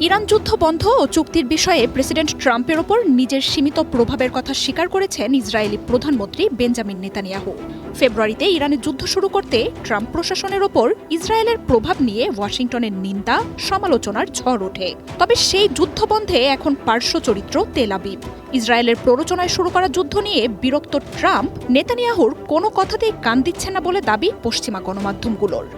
Iran যুদ্ধ বন্ধ ও চুক্তির বিষয়ে প্রেসিডেন্ট ট্রাম্পের ওপর নিজের সীমিত প্রভাবের কথা স্বীকার করেছেন ইসরায়েলি প্রধানমন্ত্রী বেঞ্জামিন নেতানিয়াহু। ফেব্রুয়ারিতে ইরানে যুদ্ধ শুরু করতে ট্রাম্প প্রশাসনের ওপর ইসরায়েলের প্রভাব নিয়ে ওয়াশিংটনের নিন্দা সমালোচনার ঝড় ওঠে। তবে সেই যুদ্ধবন্ধে এখন পার্শ্ব চরিত্র তেল আবিব। ইসরায়েলের প্ররোচনায় শুরু করা যুদ্ধ নিয়ে বিরক্ত ট্রাম্প নেতানিয়াহুর কোনো কথাতেই কান দিচ্ছে না বলে দাবি পশ্চিমা গণমাধ্যমগুলোর।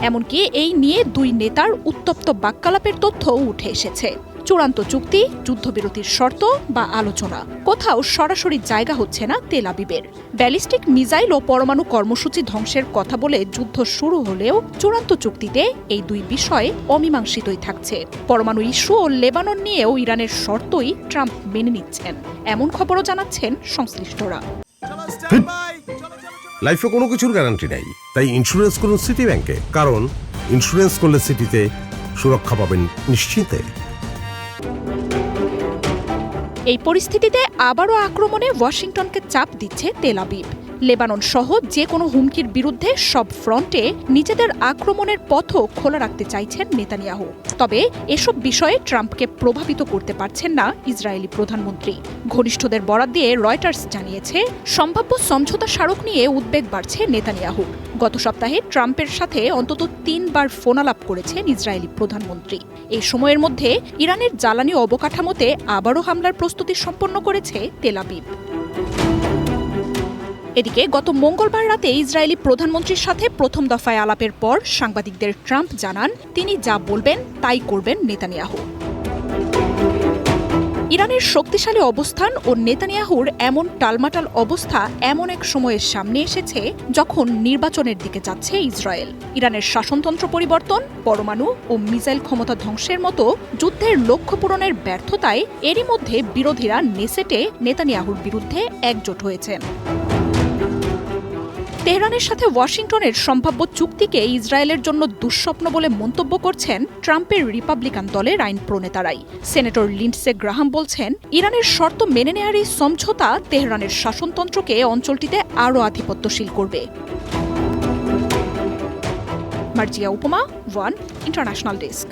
এমনকি এই নিয়ে দুই নেতার উত্তপ্ত বাক্যালাপের তথ্যও উঠে এসেছে। চূড়ান্ত চুক্তি, যুদ্ধবিরতির শর্ত বা আলোচনা, কোথাও সরাসরি জায়গা হচ্ছে না তেল আবিবের। ব্যালিস্টিক মিসাইল ও পরমাণু কর্মসূচি ধ্বংসের কথা বলে যুদ্ধ শুরু হলেও চূড়ান্ত চুক্তিতে এই দুই বিষয় অমীমাংসিতই থাকছে। পরমাণু ইস্যু ও লেবানন নিয়েও ইরানের শর্তই ট্রাম্প মেনে নিচ্ছেন, এমন খবরও জানাচ্ছেন সংশ্লিষ্টরা। লাইফে কোনো কিছুর গ্যারান্টি নাই, তাই ইন্স্যুরেন্স করুন সিটি ব্যাংকে, কারণ ইন্স্যুরেন্স করলে সিটিতে সুরক্ষা পাবেন নিশ্চিন্তে। এই পরিস্থিতিতে আবারও আক্রমণে ওয়াশিংটনকে চাপ দিচ্ছে তেল আবিব। লেবানন সহ যে কোনো হুমকির বিরুদ্ধে সব ফ্রন্টে নিজেদের আক্রমণের পথও খোলা রাখতে চাইছেন নেতানিয়াহু। তবে এসব বিষয়ে ট্রাম্পকে প্রভাবিত করতে পারছেন না ইসরায়েলি প্রধানমন্ত্রী। ঘনিষ্ঠদের বরাত দিয়ে রয়টার্স জানিয়েছে, সম্ভাব্য সমঝোতা স্মারক নিয়ে উদ্বেগ বাড়ছে নেতানিয়াহু। গত সপ্তাহে ট্রাম্পের সাথে অন্তত 3 বার ফোনালাপ করেছেন ইসরায়েলি প্রধানমন্ত্রী। এই সময়ের মধ্যে ইরানের জ্বালানি অবকাঠামোতে আবারও হামলার প্রস্তুতি সম্পন্ন করেছে তেল আবিব। এদিকে গত মঙ্গলবার রাতে ইসরায়েলি প্রধানমন্ত্রীর সাথে প্রথম দফায় আলাপের পর সাংবাদিকদের ট্রাম্প জানান, তিনি যা বলবেন তাই করবেন নেতানিয়াহু। ইরানের শক্তিশালী অবস্থান ও নেতানিয়াহুর এমন টালমাটাল অবস্থা এমন এক সময়ের সামনে এসেছে যখন নির্বাচনের দিকে যাচ্ছে ইসরায়েল। ইরানের শাসনতন্ত্র পরিবর্তন, পরমাণু ও মিসাইল ক্ষমতা ধ্বংসের মতো যুদ্ধের লক্ষ্য পূরণের ব্যর্থতায় এরই মধ্যে বিরোধীরা নেসেটে নেতানিয়াহুর বিরুদ্ধে একজোট হয়েছেন। তেহরানের সাথে ওয়াশিংটনের সম্ভাব্য চুক্তিকে ইসরায়েলের জন্য দুঃস্বপ্ন বলে মন্তব্য করছেন ট্রাম্পের রিপাবলিকান দলের আইন প্রণেতারাই। সেনেটর লিন্ডসে গ্রাহাম বলছেন, ইরানের শর্ত মেনে নেয়ার এই সমঝোতা তেহরানের শাসনতন্ত্রকে অঞ্চলটিতে আরও আধিপত্যশীল করবে। মার্জিয়া উপমা, ওয়ান ইন্টারন্যাশনাল ডেস্ক।